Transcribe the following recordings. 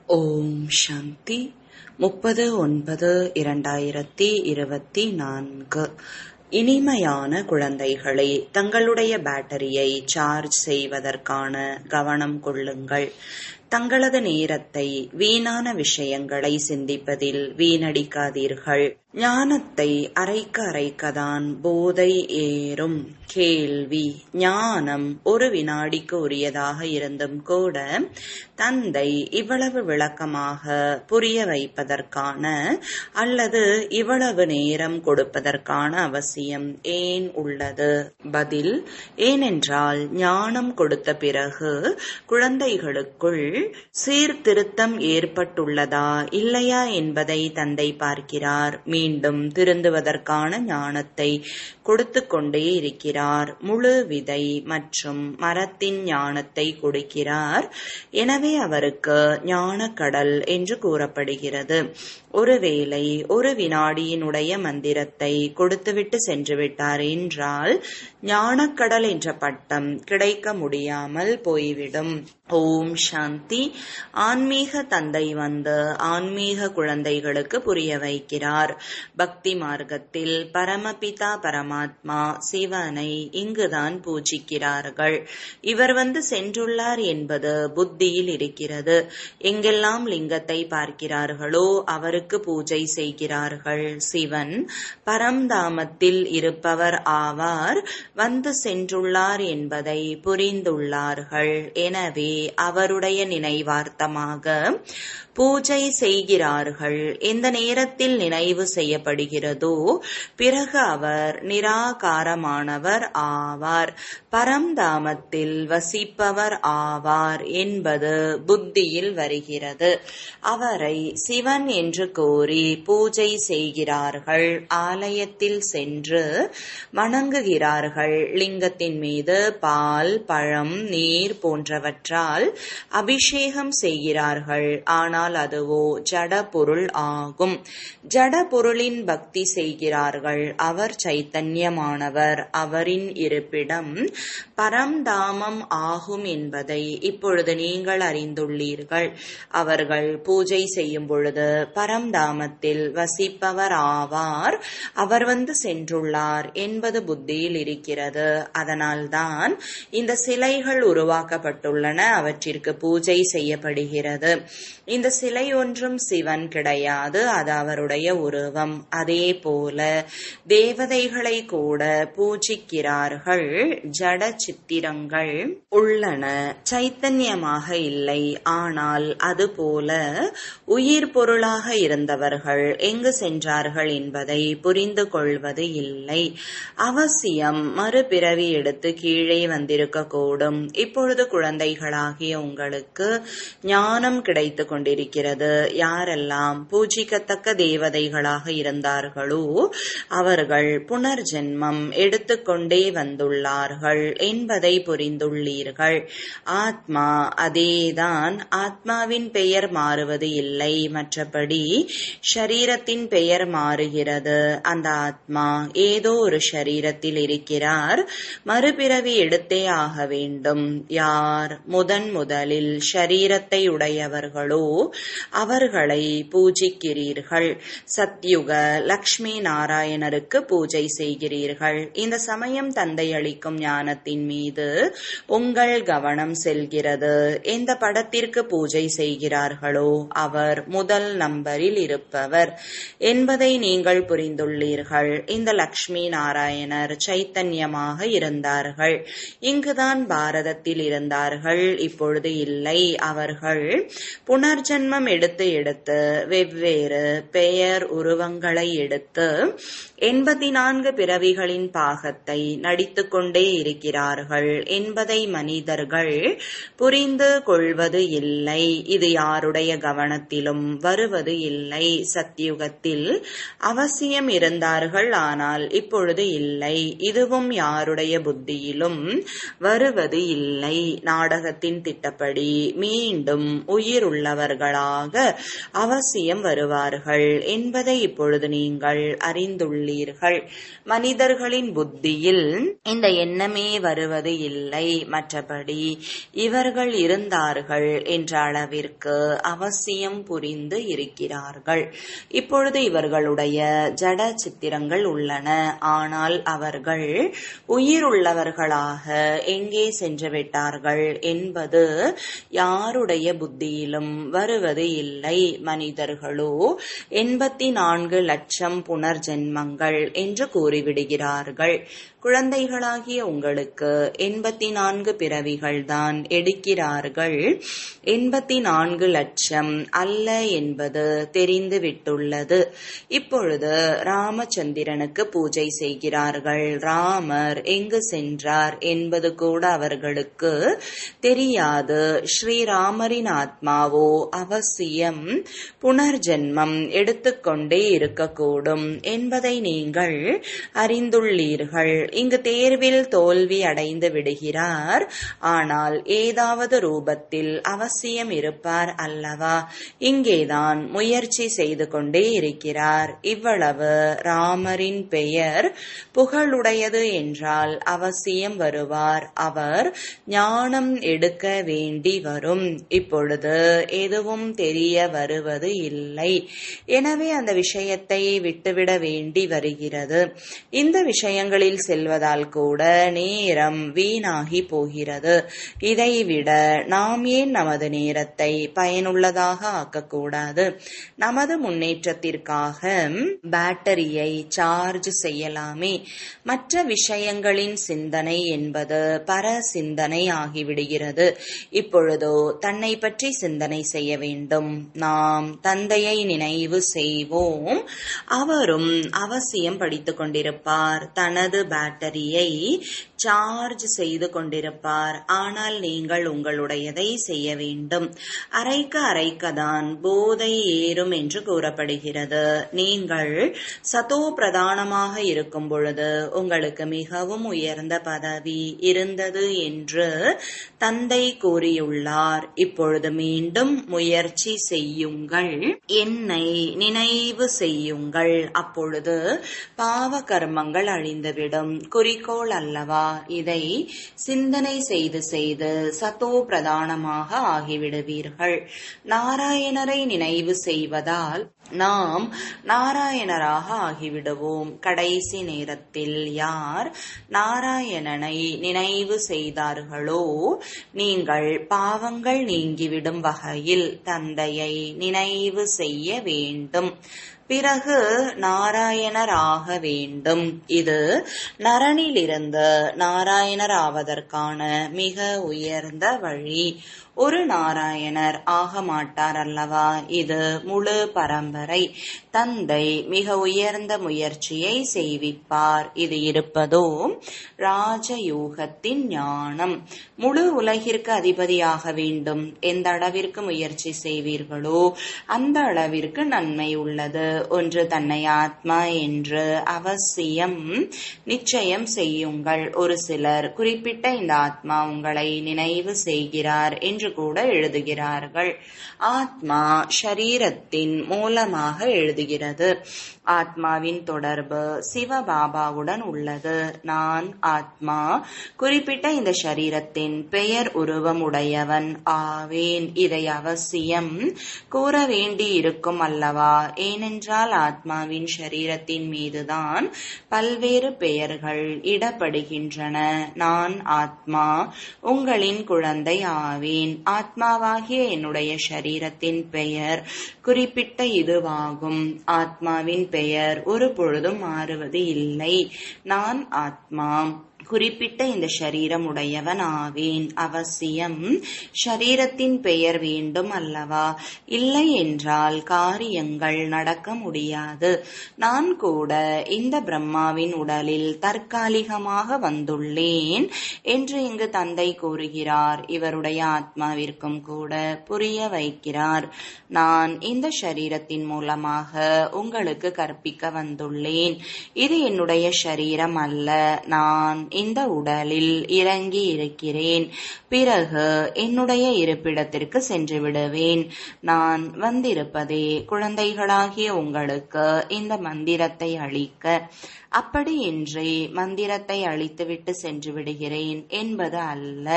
ஓம் சாந்தி 30/9/2024. இனிமையான குழந்தைகளே, தங்களுடைய பேட்டரியை சார்ஜ் செய்வதற்கான கவனம் கொள்ளுங்கள். தங்களது நேரத்தை வீணான விஷயங்களை சிந்திப்பதில் வீணடிக்காதீர்கள். ஞானத்தை அரைக்கதான் போதை ஏறும். கேள்வி: ஞானம் ஒரு வினாடிக்கு உரியதாக இருந்தும் கூட தந்தை இவ்வளவு விளக்கமாக புரிய வைப்பதற்கான அல்லது இவ்வளவு நேரம் கொடுப்பதற்கான அவசியம் ஏன் உள்ளது? பதில்: ஏனென்றால் ஞானம் கொடுத்த பிறகு குழந்தைகளுக்குள் சீர்திருத்தம் ஏற்பட்டுள்ளதா இல்லையா என்பதை தந்தை பார்க்கிறார். மீண்டும் திருந்துவதற்கான ஞானத்தை கொடுத்து கொண்டே இருக்கிறார். முழு விதை மற்றும் மரத்தின் ஞானத்தை கொடுக்கிறார். எனவே அவருக்கு ஞானக்கடல் என்று கூறப்படுகிறது. ஒருவேளை ஒரு வினாடியினுடைய மந்திரத்தை கொடுத்துவிட்டு சென்று விட்டார் என்றால் ஞானக்கடல் என்ற பட்டம் கிடைக்க முடியாமல் போய்விடும். ஓம் சாந்தி. ஆன்மீக தந்தை வந்து ஆன்மீக குழந்தைகளுக்கு புரிய வைக்கிறார். பக்தி மார்க்கத்தில் பரமபிதா பரமாத்மா சிவனை இங்குதான் பூஜிக்கிறார்கள். இவர் வந்து சென்றுள்ளார் என்பது புத்தியில் இருக்கிறது. எங்கெல்லாம் லிங்கத்தை பார்க்கிறார்களோ அவருக்கு பூஜை செய்கிறார்கள். சிவன் பரம்தாமத்தில் இருப்பவர் ஆவார். வந்து சென்றுள்ளார் என்பதை புரிந்துள்ளார்கள். எனவே அவருடைய நினைவார்த்தமாக பூஜை செய்கிறார்கள். எந்த நேரத்தில் நினைவு செய்யப்படுகிறதோ பிறகு அவர் நிராகாரமானவர் ஆவார், பரம்தாமத்தில் வசிப்பவர் ஆவார் என்பது புத்தியில் வருகிறது. அவரை சிவன் என்று கோரி பூஜை செய்கிறார்கள். ஆலயத்தில் சென்று வணங்குகிறார்கள். லிங்கத்தின் மீது பால், பழம், நீர் போன்றவற்றால் அபிஷேகம் செய்கிறார்கள். ஆனால் அதுவோ ஜட பொருள் ஆகும். ஜட பொருளின் பக்தி செய்கிறார்கள். அவர் சைத்தன்யமானவர். அவரின் இருப்பிடம் பரம்தாமம் ஆகும் என்பதை இப்பொழுது நீங்கள் அறிந்துள்ளீர்கள். அவர்கள் பூஜை செய்யும் பொழுது பரம்தாமத்தில் வசிப்பவர் ஆவார். அவர் வந்து சென்றுள்ளார் என்பது புத்தியில் இருக்கிறது. அதனால்தான் இந்த சிலைகள் உருவாக்கப்பட்டுள்ளன. அவற்றிற்கு பூஜை செய்யப்படுகிறது. இந்த சிலை ஒன்றும் சிவன் கிடையாது, அது அவருடைய உருவம். அதே போல தேவதைகளை கூட பூஜிக்கிறார்கள். ஜட சித்திரங்கள் உள்ளன, சைத்தன்யமாக இல்லை. ஆனால் அதுபோல உயிர் பொருளாக இருந்தவர்கள் எங்கு சென்றார்கள் என்பதை புரிந்து கொள்வது இல்லை. அவசியம் மறுபிறவி எடுத்து கீழே வந்திருக்க கூடும். இப்பொழுது குழந்தைகளாகிய உங்களுக்கு ஞானம் கிடைத்து கொண்டிருக்கிறது. யாரெல்லாம் பூஜிக்கத்தக்க தேவதைகளாக இருந்தார்களோ அவர்கள் புனர்ஜென்மம் எடுத்துக்கொண்டே வந்துள்ளார்கள் என்பதை புரிந்துள்ளீர்கள். ஆத்மா அதேதான். ஆத்மாவின் பெயர் மாறுவது இல்லை. மற்றபடி ஷரீரத்தின் பெயர் மாறுகிறது. அந்த ஆத்மா ஏதோ ஒரு ஷரீரத்தில் இருக்கிறார். மறுபிறவி எடுத்தே ஆக வேண்டும். யார் முதலில் ஷரீரத்தை உடையவர்களோ அவர்களை பூஜிக்கிறீர்கள். சத்யுக லக்ஷ்மி நாராயணருக்கு பூஜை செய்கிறீர்கள். இந்த சமயம் தந்தை அளிக்கும் ஞானத்தின் மீது உங்கள் கவனம் செல்கிறது. எந்த படத்திற்கு பூஜை செய்கிறார்களோ அவர் முதல் நம்பரில் இருப்பவர் என்பதை நீங்கள் புரிந்துள்ளீர்கள். இந்த லக்ஷ்மி நாராயணர் சைத்தன்யமாக இருந்தார்கள். இங்குதான் பாரதத்தில் இருந்தார்கள். இப்பொழுது இல்லை. அவர்கள் புனர்ஜன்மம் எடுத்து வெவ்வேறு பெயர் உருவங்களை எடுத்து 84 பிறவிகளின் பாகத்தை நடித்துக் கொண்டே இருக்கிறார்கள் என்பதை மனிதர்கள் புரிந்து கொள்வது இல்லை. இது யாருடைய கவனத்திலும் வருவது இல்லை. சத்யுகத்தில் அவசியம் இருந்தார்கள், ஆனால் இப்பொழுது இல்லை. இதுவும் யாருடைய புத்தியிலும் வருவது இல்லை. நாடகத்தின் திட்டப்படி மீண்டும் உயிர் உள்ளவர்கள் இருப்பவர்களாக அவசியம் வருவார்கள் என்பதை இப்பொழுது நீங்கள் அறிந்துள்ளீர்கள். மனிதர்களின் புத்தியில் இந்த எண்ணமே வருவது இல்லை. மற்றபடி இவர்கள் இருந்தார்கள் என்ற அளவிற்கு அவசியம் புரிந்து இருக்கிறார்கள். இப்பொழுது இவர்களுடைய ஜட சித்திரங்கள் உள்ளன. ஆனால் அவர்கள் உயிருள்ளவர்களாக எங்கே சென்று விட்டார்கள் என்பது யாருடைய புத்தியிலும் வருவது இல்லை. மனிதர்களோ 84 லட்சம் புனர்ஜென்மங்கள் என்று கூறிவிடுகிறார்கள். குழந்தைகளாகிய உங்களுக்கு 84 பிறவிகள் தான் எடுக்கிறார்கள். 84 லட்சம் அல்ல என்பது தெரிந்துவிட்டுள்ளது. இப்பொழுது ராமச்சந்திரனுக்கு பூஜை செய்கிறார்கள். ராமர் எங்கு சென்றார் என்பது கூட அவர்களுக்கு தெரியாது. ஸ்ரீராமரின் ஆத்மாவோ அவசியம் புனர்ஜென்மம் எடுத்துக்கொண்டே இருக்கக்கூடும் என்பதை நீங்கள் அறிந்துள்ளீர்கள். இங்கு தேர்வில் தோல்வி அடைந்து விடுகிறார். ஆனால் ஏதாவது ரூபத்தில் அவசியம் இருப்பார் அல்லவா? இங்கேதான் முயற்சி செய்து கொண்டே இருக்கிறார். இவ்வளவு ராமரின் பெயர் புகழுடையது என்றால் அவசியம் வருவார். அவர் ஞானம் எடுக்க வேண்டி வரும். இப்பொழுது எதுவும் தெரிய வருவது இல்லை. எனவே அந்த விஷயத்தை விட்டுவிட வேண்டி வருகிறது. இந்த விஷயங்களில் செல்வதால் கூட நேரம் வீணாகி போகிறது. இதைவிட நாம் ஏன் நமது நேரத்தை பயனுள்ளதாக ஆக்கக்கூடாது? நமது முன்னேற்றத்திற்காக பேட்டரியை சார்ஜ் செய்யலாமே. மற்ற விஷயங்களின் சிந்தனை என்பது பர சிந்தனை ஆகிவிடுகிறது. இப்பொழுதோ தன்னை பற்றி சிந்தனை செய்ய வேண்டும். நாம் தந்தையை நினைவு செய்வோம். அவரும் அவசியம் படித்துக் கொண்டிருப்பார். தனது பேட்டரியை சார்ஜ் செய்து கொண்டிருப்பார். ஆனால் நீங்கள் உங்களுடையதை செய்ய வேண்டும். அரைக்கதான் போதை ஏறும் என்று கூறப்படுகிறது. நீங்கள் சதோ பிரதானமாக இருக்கும் பொழுது உங்களுக்கு மிகவும் உயர்ந்த பதவி இருந்தது என்று தந்தை கூறியுள்ளார். இப்பொழுது மீண்டும் முயற்சி செய்யுங்கள். என்னை நினைவு செய்யுங்கள். அப்பொழுது பாவ கர்மங்கள் அழிந்துவிடும். குறிக்கோள் அல்லவா? இதை சிந்தனை செய்து செய்து சதோ பிரதானமாக ஆகிவிடுவீர்கள். நாராயணரை நினைவு செய்வதால் நாம் நாராயணராக ஆகிவிடுவோம். கடைசி நேரத்தில் யார் நாராயணனை நினைவு செய்தார்களோ நீங்கள் பாவங்கள் நீங்கிவிடும் வகையில் தந்தையை நினைவு செய்ய வேண்டும். பிறகு நாராயணர் ஆக வேண்டும். இது நரனிலிருந்து நாராயணர் ஆவதற்கான மிக உயர்ந்த வழி. ஒரு நாராயணர் ஆக மாட்டார் அல்லவா? இது முழு பரம்பரை. தந்தை மிக உயர்ந்த முயற்சியை செய்விப்பார். இது இருப்பதோ ராஜயோகத்தின் ஞானம். முழு உலகிற்கு அதிபதியாக வேண்டும். எந்த அளவிற்கு முயற்சி செய்வீர்களோ அந்த அளவிற்கு நன்மை உள்ளது. ஒன்று தன்னை ஆத்மா என்று அவசியம் நிச்சயம் செய்யுங்கள். ஒரு சிலர் குறிப்பிட்ட இந்த ஆத்மா உங்களை நினைவு செய்கிறார் என்று கூட எழுதுகிறார்கள். ஆத்மா ஷரீரத்தின் மூலமாக எழுதுகிறது. ஆத்மாவின் தொடர்பு சிவபாபாவுடன் உள்ளது. நான் ஆத்மா குறிப்பிட்ட இந்த ஷரீரத்தின் பெயர் உருவம் உடையவன் ஆவேன். இதை அவசியம் கூற வேண்டி இருக்கும் அல்லவா? ஏனென்றால் ஆத்மாவின் ஷரீரத்தின் மீதுதான் பல்வேறு பெயர்கள் இடப்படுகின்றன. நான் ஆத்மா உங்களின் குழந்தை ஆவேன். ஆத்மாவாகிய என்னுடைய ஷரீரத்தின் பெயர் குறிப்பிட்ட இதுவாகும். ஆத்மாவின் பெயர் ஒரு பொழுதும் மாறுவது இல்லை. நான் ஆத்மா குறிப்பிட்ட இந்த ஷரீரம் உடையவன் ஆவேன். அவசியம் ஷரீரத்தின் பெயர் வேண்டும் அல்லவா? இல்லை என்றால் காரியங்கள் நடக்க முடியாது. நான் கூட இந்த பிரம்மாவின் உடலில் தற்காலிகமாக வந்துள்ளேன் என்று இங்கு தந்தை கூறுகிறார். இவருடைய ஆத்மாவிற்கும் கூட புரிய வைக்கிறார். நான் இந்த ஷரீரத்தின் மூலமாக உங்களுக்கு கற்பிக்க வந்துள்ளேன். இது என்னுடைய ஷரீரம் அல்ல. நான் இந்த உடலில் இறங்கி இருக்கிறேன். பிறகு என்னுடைய இருப்பிடத்திற்கு சென்று விடுவேன். நான் வந்திருப்பதே குழந்தைகளாகிய உங்களுக்கு இந்த மந்திரத்தை அளிக்க. அப்படியின்றி மந்திரத்தை அளித்துவிட்டு சென்று விடுகிறேன் என்பது அல்ல.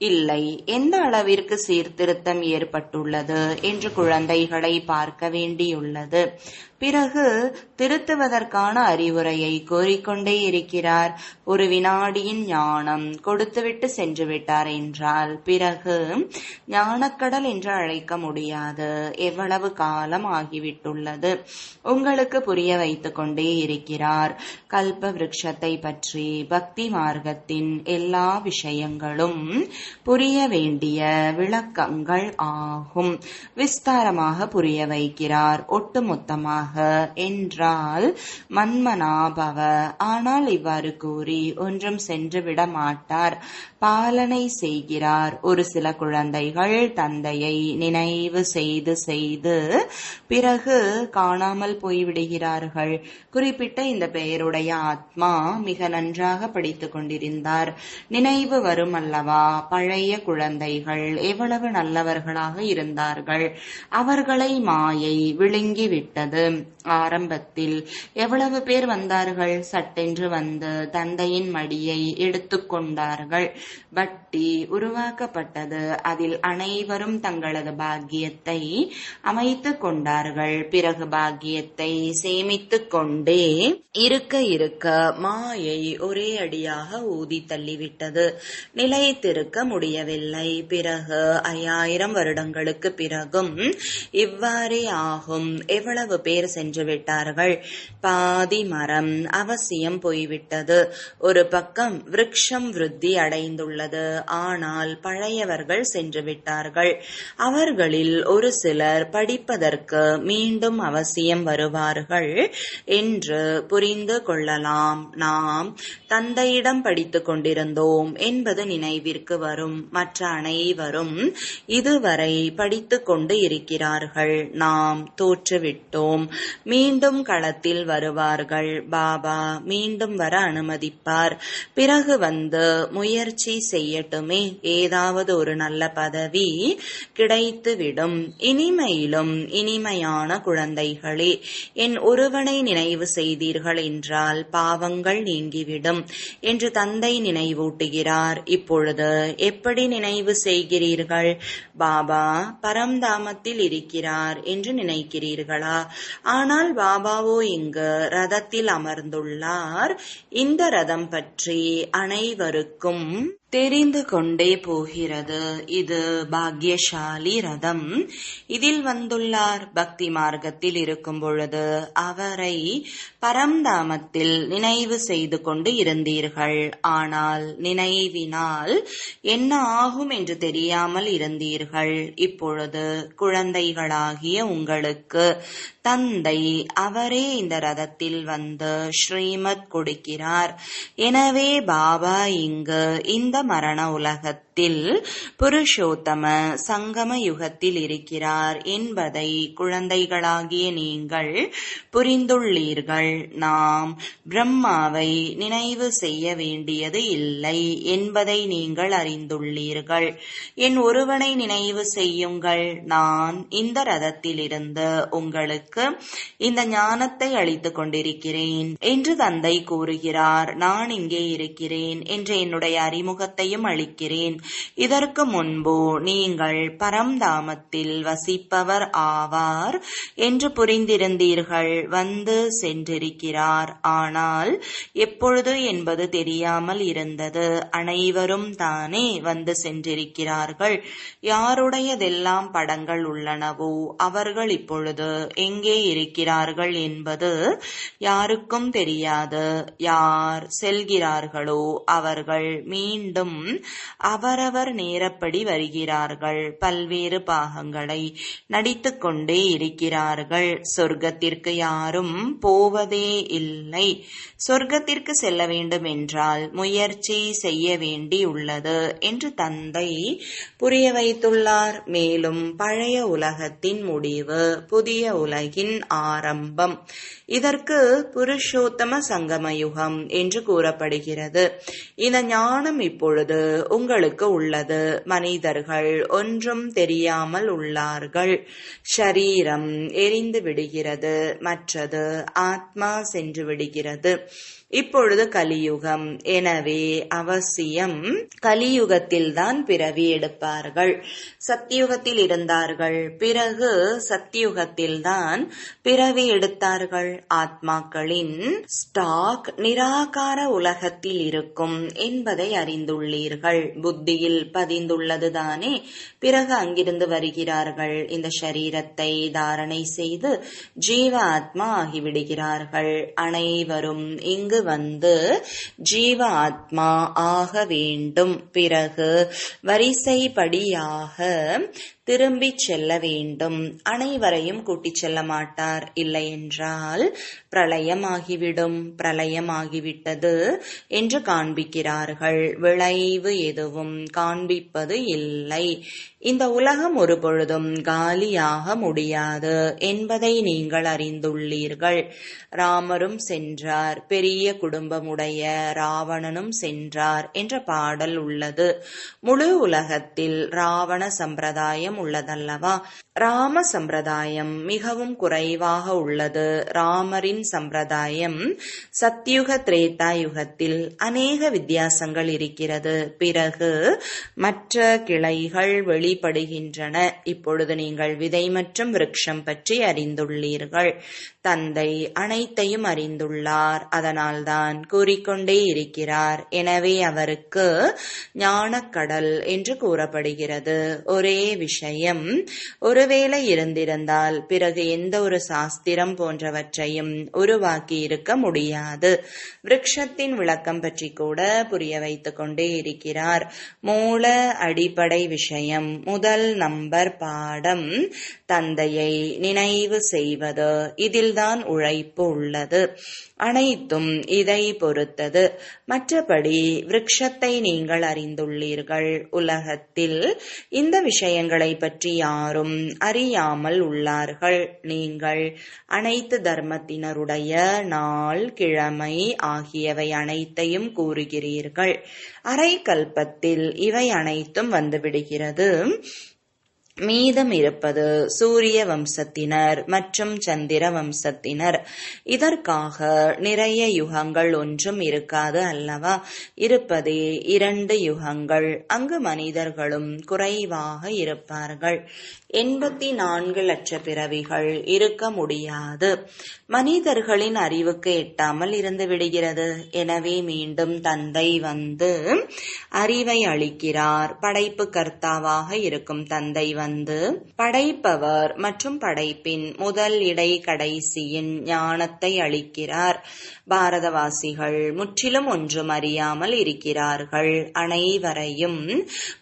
இல்லை, எந்த அளவிற்கு சீர்திருத்தம் ஏற்பட்டுள்ளது என்று குழந்தைகளை பார்க்க வேண்டியுள்ளது. பிறகு திருத்துவதற்கான அறிவுரையை கோரிக்கொண்டே இருக்கிறார். ஒரு வினாடியின் ஞானம் கொடுத்துவிட்டு சென்று விட்டார் என்றால் பிறகு ஞானக்கடல் என்று அழைக்க முடியாது. எவ்வளவு காலம் ஆகிவிட்டுள்ளது. உங்களுக்கு புரிய வைத்துக் கொண்டே இருக்கிறார். கல்ப விருட்சத்தை பற்றி பக்தி மார்க்கத்தின் எல்லா விஷயங்களும் புரிய வேண்டிய விளக்கங்கள் ஆகும். விஸ்தாரமாக புரிய வைக்கிறார். ஒட்டுமொத்தமாக என்றால் மன்மனாபவ. ஆனால் இவ்வாறு கூறி ஒன்றும் சென்று விட மாட்டார். பாலனை செய்கிறார். ஒரு சில குழந்தைகள் தந்தையை நினைவு செய்து செய்து பிறகு காணாமல் போய்விடுகிறார்கள். குறிப்பிட்ட இந்த பெயருடைய ஆத்மா மிக நன்றாக படித்துக் கொண்டிருந்தார். நினைவு வரும் அல்லவா? பழைய குழந்தைகள் எவ்வளவு நல்லவர்களாக இருந்தார்கள். அவர்களை மாயை விழுங்கிவிட்டது. ஆரம்பத்தில் எவ்வளவு பேர் வந்தார்கள். சட்டென்று வந்து தந்தையின் மடியை எடுத்துக்கொண்டார்கள். வட்டி உருவாக்கப்பட்டது. அதில் அனைவரும் தங்களது பாக்கியத்தை அமைத்துக் கொண்டார்கள். பிறகு பாக்கியத்தை சேமித்துக் கொண்டே இருக்க இருக்க மாயை ஒரே அடியாக ஊதி தள்ளிவிட்டது. நிலைத்திருக்க முடியவில்லை. பிறகு 5000 வருடங்களுக்கு பிறகும் இவ்வாறே ஆகும். எவ்வளவு பேர் சென்று விட்டார்கள். பாதி மரம் அவசியம் போய்விட்டது. ஒரு பக்கம் விருட்சம் விருத்தி அடைந்துள்ளது. ஆனால் பழையவர்கள் சென்று விட்டார்கள். அவர்களில் ஒரு சிலர் படிப்பதற்கு மீண்டும் அவசியம் வருவார்கள் என்று புரிந்து கொள்ளலாம். நாம் தந்தையிடம் படித்துக் கொண்டிருந்தோம் என்பது நினைவிற்கு வரும். மற்ற அனைவரும் இதுவரை படித்துக் கொண்டு இருக்கிறார்கள். நாம் தோற்றுவிட்டோம். மீண்டும் களத்தில் வருவார்கள். பாபா மீண்டும் வர அனுமதிப்பார். பிறகு வந்து முயற்சி செய்யட்டுமே. ஏதாவது ஒரு நல்ல பதவி கிடைத்துவிடும். இனிமையிலும் இனிமையான குழந்தைகளே, என் ஒருவனை நினைவு செய்தீர்கள் என்றால் பாவங்கள் நீங்கிவிடும் என்று தந்தை நினைவூட்டுகிறார். இப்பொழுது எப்படி நினைவு செய்கிறீர்கள்? பாபா பரம்தாமத்தில் இருக்கிறார் என்று நினைக்கிறீர்களா? ஆனால் பாபாவோ இங்கு ரதத்தில் அமர்ந்துள்ளார். இந்த ரதம் பற்றி அனைவருக்கும் தெரிந்து கொண்டே போகிறது. இது பாக்யசாலி ரதம். இதில் வந்துள்ளார். பக்தி மார்க்கத்தில் இருக்கும் பொழுது அவரை பரம்தாமத்தில் நினைவு செய்து கொண்டு இருந்தீர்கள். ஆனால் நினைவினால் என்ன ஆகும் என்று தெரியாமல் இருந்தீர்கள். இப்பொழுது குழந்தைகளாகிய உங்களுக்கு தந்தை அவரே இந்த ரதத்தில் வந்து ஸ்ரீமத் கொடுக்கிறார். எனவே பாபா இங்கு இந்த மரண உலகத்தில் புருஷோத்தம சங்கம யுகத்தில் இருக்கிறார் என்பதை குழந்தைகளாகிய நீங்கள் புரிந்துள்ளீர்கள். நாம் பிரம்மாவை நினைவு செய்ய வேண்டியது இல்லை என்பதை நீங்கள் அறிந்துள்ளீர்கள். என் ஒருவனை நினைவு செய்யுங்கள். நான் இந்த ரதத்திலிருந்து உங்களுக்கு இந்த ஞானத்தை அளித்துக் கொண்டிருக்கிறேன் என்று தந்தை கூறுகிறார். நான் இங்கே இருக்கிறேன் என்று என்னுடைய அறிமுகத்தையும் அளிக்கிறேன். இதற்கு முன்பு நீங்கள் பரம்தாமத்தில் வசிப்பவர் ஆவார் என்று புரிந்திருந்தீர்கள். வந்து சென்றிருக்கிறார். ஆனால் எப்பொழுது என்பது தெரியாமல் இருந்தது. அனைவரும் தானே வந்து சென்றிருக்கிறார்கள். யாருடையதெல்லாம் படங்கள் உள்ளனவோ அவர்கள் இப்பொழுது எங்கே இருக்கிறார்கள் என்பது யாருக்கும் தெரியாது. யார் செல்கிறார்களோ அவர்கள் மீண்டும் அவரவர் நேரப்படி வருகிறார்கள். பல்வேறு பாகங்களை நடித்துக் கொண்டே இருக்கிறார்கள். சொர்க்கத்திற்கு யாரும் போவதே இல்லை. சொர்க்கத்திற்கு செல்ல வேண்டும் என்றால் முயற்சி செய்ய வேண்டியுள்ளது என்று தந்தை புரிய வைத்துள்ளார். மேலும் பழைய உலகத்தின் முடிவு, புதிய உலகின் ஆரம்பம். இதற்கு புருஷோத்தம சங்கமயுகம் என்று கூறப்படுகிறது. இந்த ஞானம் இப்பொழுது உங்களுக்கு உள்ளது. மனிதர்கள் ஒன்றும் தெரியாமல் உள்ளார்கள். ஷரீரம் எரிந்து விடுகிறது, மற்றது ஆத்மா சென்று விடுகிறது. இப்பொழுது கலியுகம். எனவே அவசியம் கலியுகத்தில்தான் பிறவி எடுப்பார்கள். சத்தியுகத்தில் இருந்தார்கள், பிறகு சத்தியுகத்தில்தான் பிறவி எடுத்தார்கள். ஆத்மாக்களின் ஸ்டாக் நிராகார உலகத்தில் இருக்கும் என்பதை அறிந்துள்ளீர்கள். புத்தியில் பதிந்துள்ளதுதானே. பிறகு அங்கிருந்து வருகிறார்கள். இந்த ஷரீரத்தை தாரணை செய்து ஜீவ ஆத்மா ஆகிவிடுகிறார்கள். அனைவரும் இங்கு வந்து ஜீவ ஆத்மா ஆக வேண்டும். பிறகு வரிசைப்படியாக திரும்பிச் செல்ல வேண்டும். அனைவரையும் கூட்டிச் செல்ல மாட்டார். இல்லை என்றால் பிரளயமாகிவிடும். பிரளயமாகிவிட்டது என்று காண்பிக்கிறார்கள். விளைவு எதுவும் காண்பிப்பது இல்லை. இந்த உலகம் ஒரு பொழுதும் காலியாக முடியாது என்பதை நீங்கள் அறிந்துள்ளீர்கள். ராமரும் சென்றார், பெரிய குடும்பமுடைய ராவணனும் சென்றார் என்ற பாடல் உள்ளது. முழு உலகத்தில் ராவண சம்பிரதாயம் உள்ளதல்லவா? ராம சம்பிரதாயம் மிகவும் குறைவாக உள்ளது. ராமரின் சம்பிரதாயம் சத்யுக திரேதா யுகத்தில் அநேக வித்தியாசங்கள் இருக்கிறது. பிறகு மற்ற கிளைகள் வெளிப்படுகின்றன. இப்பொழுது நீங்கள் விதை மற்றும் விருட்சம் பற்றி அறிந்துள்ளீர்கள். தந்தை அனைத்தையும் அறிந்துள்ளார். அதனால்தான் கூறிக்கொண்டே இருக்கிறார். எனவே அவருக்கு ஞானக்கடல் என்று கூறப்படுகிறது. ஒரே விஷயம் ஒருவேளை இருந்திருந்தால் பிறகு எந்த ஒரு சாஸ்திரம் போன்றவற்றையும் உருவாக்கி இருக்க முடியாது. விருட்சத்தின் விளக்கம் பற்றி கூட புரிய வைத்துக் கொண்டே இருக்கிறார். மூல அடிப்படை விஷயம், முதல் நம்பர் பாடம் தந்தையை நினைவு செய்வது. இதில்தான் உழைப்பு உள்ளது. அனைத்தும் இதை பொறுத்தது. மற்றபடி விருட்சத்தை நீங்கள் அறிந்துள்ளீர்கள். உலகத்தில் இந்த விஷயங்களை பற்றி யாரும் அறியாமல் உள்ளார்கள். நீங்கள் அனைத்து தர்மத்தினருடைய நாள், கிழமை ஆகியவை அனைத்தையும் கூறுகிறீர்கள். அரை கல்பத்தில் இவை அனைத்தும் வந்துவிடுகிறது. மீதம் இருப்பது சூரிய வம்சத்தினர் மற்றும் சந்திர வம்சத்தினர். இதற்காக நிறைய யுகங்கள் ஒன்றும் இருக்காது அல்லவா? இருப்பதே 2 யுகங்கள். அங்கு மனிதர்களும் குறைவாக இருப்பார்கள். 84 லட்ச பிறவிகள் இருக்க முடியாது. மனிதர்களின் அறிவுக்கு எட்டாமல் இருந்து விடுகிறது. எனவே மீண்டும் தந்தை வந்து அறிவை அளிக்கிறார். படைப்பு கர்த்தாவாக இருக்கும் தந்தை வந்து படைப்பவர் மற்றும் படைப்பின் முதல் இடை கடைசியின் ஞானத்தை அளிக்கிறார். பாரதவாசிகள் முற்றிலும் ஒன்றும் அறியாமல் இருக்கிறார்கள். அனைவரையும்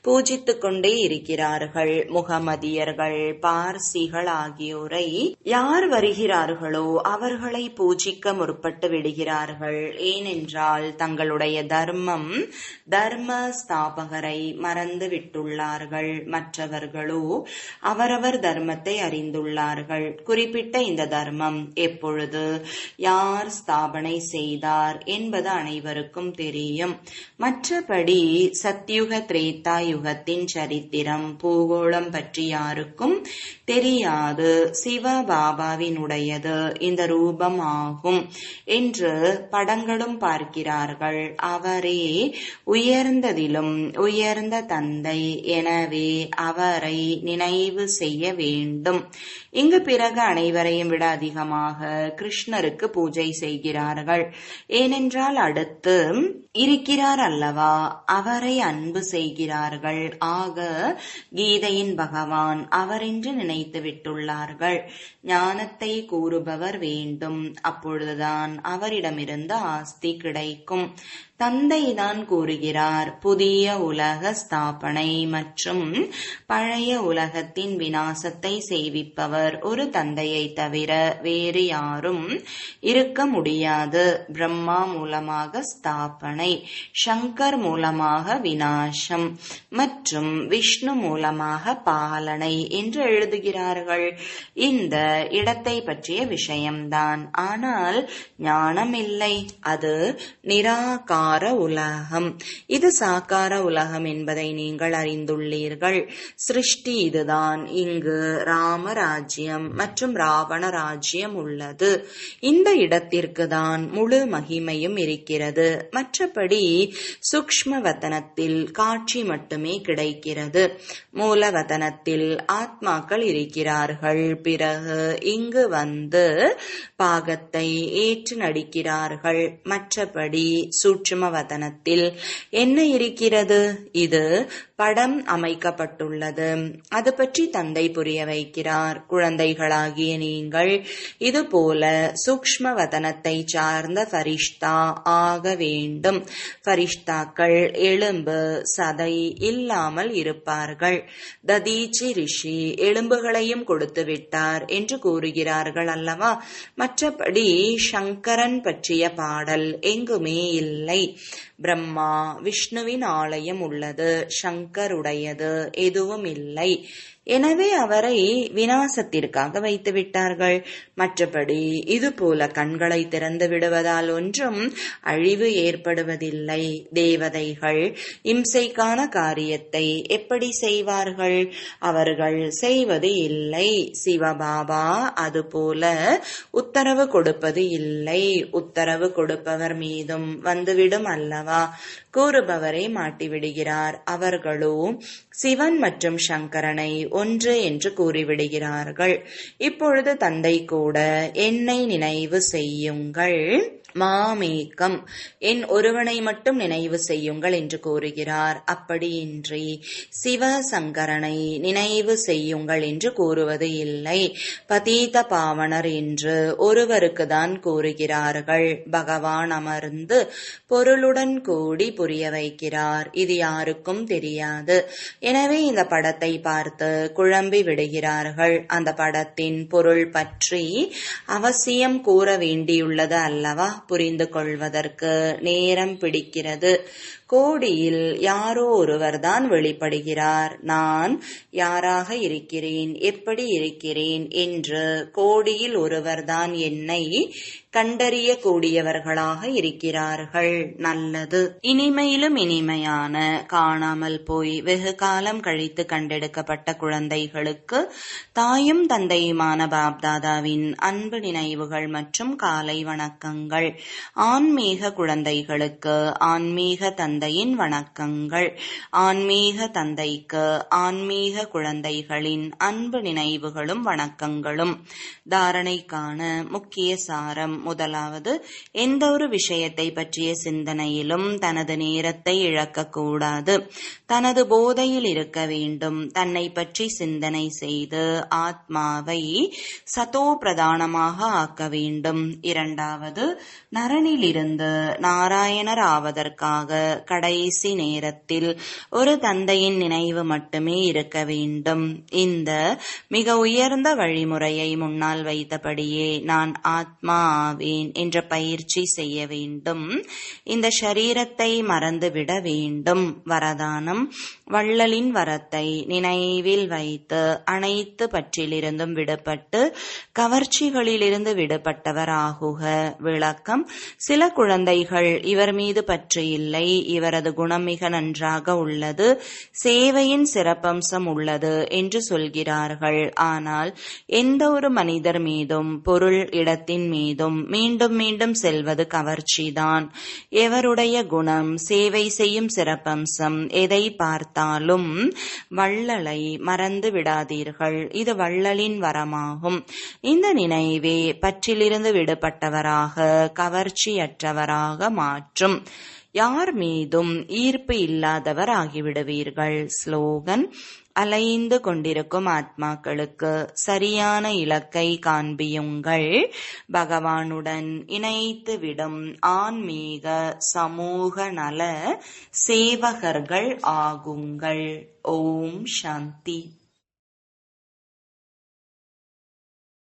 பூஜித்துக் கொண்டே இருக்கிறார்கள். முகமதியர்கள், பார்சிகள் ஆகியோரை யார் வருகிறார்களோ அவர்களை பூஜிக்க முற்பட்டு விடுகிறார்கள். ஏனென்றால் தங்களுடைய தர்ம ஸ்தாபகரை மறந்து விட்டுள்ளார்கள். மற்றவர்களோ அவரவர் தர்மத்தை அறிந்துள்ளார்கள். குறிப்பிட்ட இந்த தர்மம் எப்பொழுது யார் ஸ்தாபனை செய்தார் என்பது அனைவருக்கும் தெரியும். மற்றபடி சத்யுக திரேதா யுகத்தின் சரித்திரம், பூகோளம் பற்றி யாருக்கும் தெரியாது. சிவபாபாவினுடையது இந்த ரூபம் ஆகும் என்று படங்களும் பார்க்கிறார்கள். அவரே உயர்ந்ததிலும் உயர்ந்த தந்தை. எனவே அவரை நினைவு செய்ய வேண்டும். இங்கு பிறகு அனைவரையும் விட அதிகமாக கிருஷ்ணருக்கு பூஜை செய்கிறார்கள். ஏனென்றால் அடுத்து இருக்கிறார் அல்லவா, அவரை அன்பு செய்கிறார்கள். ஆக கீதையின் பகவான் அவரென்று நினைத்து விட்டுள்ளார்கள். ஞானத்தை கூறுபவர் வேண்டும், அப்பொழுதுதான் அவரிடமிருந்து ஆஸ்தி கிடைக்கும். தந்தைதான் கூறுகிறார், புதிய உலக ஸ்தாபனை மற்றும் பழைய உலகத்தின் விநாசத்தை செய்விப்பவர் ஒரு தந்தையை தவிர வேறு யாரும் இருக்க முடியாது. பிரம்மா மூலமாக ஸ்தாபனை, சங்கர் மூலமாக விநாசம் மற்றும் விஷ்ணு மூலமாக பாலனை என்று எழுதுகிறார்கள். இந்த இடத்தை பற்றிய விஷயம்தான். ஆனால் ஞானம் இல்லை. அது நிராகார உலகம். இது சாக்கார உலகம் என்பதை நீங்கள் அறிந்துள்ளீர்கள். சிருஷ்டி இதுதான். இங்கு ராமராஜ்யம் மற்றும் ராவண ராஜ்யம் உள்ளது. இந்த இடத்திற்கு தான் முழு மகிமையும் இருக்கிறது. மற்றபடி சூக்ஷ்மவதனத்தில் காட்சி மட்டுமே கிடைக்கிறது. மூலவதனத்தில் ஆத்மாக்கள் இருக்கிறார்கள். பிறகு இங்கு வந்து பாகத்தை ஏற்று நடிக்கிறார்கள். மற்றபடி சூட்சுமவதனத்தில் என்ன இருக்கிறது? இது படம் அமைக்கப்பட்டுள்ளது. அது பற்றி தந்தை புரிய வைக்கிறார். குழந்தைகளாகிய நீங்கள் இதுபோல சூக்ஷ்மவதனத்தை சார்ந்த ஃபரிஷ்தா ஆக வேண்டும். ஃபரிஷ்தாக்கள் எலும்பு சதை இல்லாமல் இருப்பார்கள். ததீச்சி ரிஷி எலும்புகளையும் கொடுத்து விட்டார் என்று கூறுகிறார்கள் அல்லவா. மற்றபடி சங்கரன் பற்றிய பாடல் எங்குமே இல்லை. பிரம்மா விஷ்ணுவின் ஆலயம் உள்ளது, சங்கருடையது எதுவும் இல்லை. எனவே அவரை விநாசத்திற்காக வைத்து விட்டார்கள். மற்றபடி இதுபோல கண்களை திறந்து விடுவதால் ஒன்றும் அழிவு ஏற்படுவதில்லை. தேவதைகள் இம்சைக்கான காரியத்தை எப்படி செய்வார்கள்? அவர்கள் செய்வது இல்லை. சிவபாபா அதுபோல உத்தரவு கொடுப்பது இல்லை. உத்தரவு கொடுப்பவர் மீதும் வந்துவிடும் அல்லவா. கூறுபவரை மாட்டிவிடுகிறார். அவர்களோ சிவன் மற்றும் சங்கரனை ஒன்று என்று கூறிவிடுகிறார்கள். இப்பொழுது தந்தை கூட என்னை நினைவு செய்யுங்கள், மாமேகம், என் ஒருவனை மட்டும் நினைவு செய்யுங்கள் என்று கூறுகிறார். அப்படியின்றி சிவசங்கரனை நினைவு செய்யுங்கள் என்று கூறுவது இல்லை. பதீத பாவனர் என்று ஒருவருக்கு தான் கூறுகிறார்கள். பகவான் அமர்ந்து பொருளுடன் கூடி புரிய வைக்கிறார். இது யாருக்கும் தெரியாது. எனவே இந்த படத்தை பார்த்து குழம்பி விடுகிறார்கள். அந்த படத்தின் பொருள் பற்றி அவசியம் கூற வேண்டியுள்ளது அல்லவா. புரிந்து கொள்வதற்கு நேரம் பிடிக்கிறது. கோடியில் யாரோ ஒருவர்தான் வெளிப்படுகிறார். நான் யாராக இருக்கிறேன், எப்படி இருக்கிறேன் என்று கோடியில் ஒருவர்தான் என்னை கண்டறிய கூடியவர்களாக இருக்கிறார்கள். நல்லது. இனிமையிலும் இனிமையான காணாமல் போய் வெகு காலம் கழித்து கண்டெடுக்கப்பட்ட குழந்தைகளுக்கு தாயும் தந்தையுமான பாப்தாதாவின் அன்பு நினைவுகள் மற்றும் காலை வணக்கங்கள். ஆன்மீக குழந்தைகளுக்கு ஆன்மீக தந்தையின் வணக்கங்கள். ஆன்மீக தந்தைக்கு ஆன்மீக குழந்தைகளின் அன்பு நினைவுகளும் வணக்கங்களும். தாரணைக்கான முக்கிய சாரம். முதலாவது, எந்த ஒரு விஷயத்தை பற்றிய சிந்தனையிலும் தனது நேரத்தை இழக்கக்கூடாது. தனது போதையில் இருக்க வேண்டும். தன்னை பற்றி சிந்தனை செய்து ஆத்மாவை சதோ பிரதானமாக ஆக்க வேண்டும். இரண்டாவது, நரனிலிருந்து நாராயணர் ஆவதற்காக கடைசி நேரத்தில் ஒரு தந்தையின் நினைவு மட்டுமே இருக்க வேண்டும். இந்த மிக உயர்ந்த வழிமுறையை முன்னால் வைத்தபடியே நான் ஆத்மா ஆவேன் என்ற பயிற்சி செய்ய வேண்டும். இந்த சரீரத்தை மறந்துவிட வேண்டும். வரதானம், வள்ளலின் வரத்தை நினைவில் வைத்து அனைத்து பற்றிலிருந்தும் விடுபட்டு கவர்ச்சிகளிலிருந்து விடுபட்டவர் ஆகுக. விளக்கம், அர்த்தம். சில குழந்தைகள் இவர் மீது பற்று இல்லை, இவரது குணம் மிக நன்றாக உள்ளது, சேவையின் சிறப்பம்சம் உள்ளது என்று சொல்கிறார்கள். ஆனால் எந்த ஒரு மனிதர் மீதும் பொருள் இடத்தின் மீதும் மீண்டும் மீண்டும் செல்வது கவர்ச்சிதான். எவருடைய குணம், சேவை செய்யும் சிறப்பம்சம், எதை பார்த்தாலும் வள்ளலை மறந்து விடாதீர்கள். இது வள்ளலின் வரமாகும். இந்த நினைவே பற்றிலிருந்து விடுபட்டவராக, கவர்ச்சியற்றவராக மாற்றும். யார் மீதும் ஈர்ப்பு இல்லாதவர் ஆகிவிடுவீர்கள். ஸ்லோகன்: அலைந்து கொண்டிருக்கும் ஆத்மாக்களுக்கு சரியான இலக்கை காண்பியுங்கள். பகவானுடன் இணைத்துவிடும் ஆன்மீக சமூக நல சேவகர்கள் ஆகுங்கள். ஓம் சாந்தி.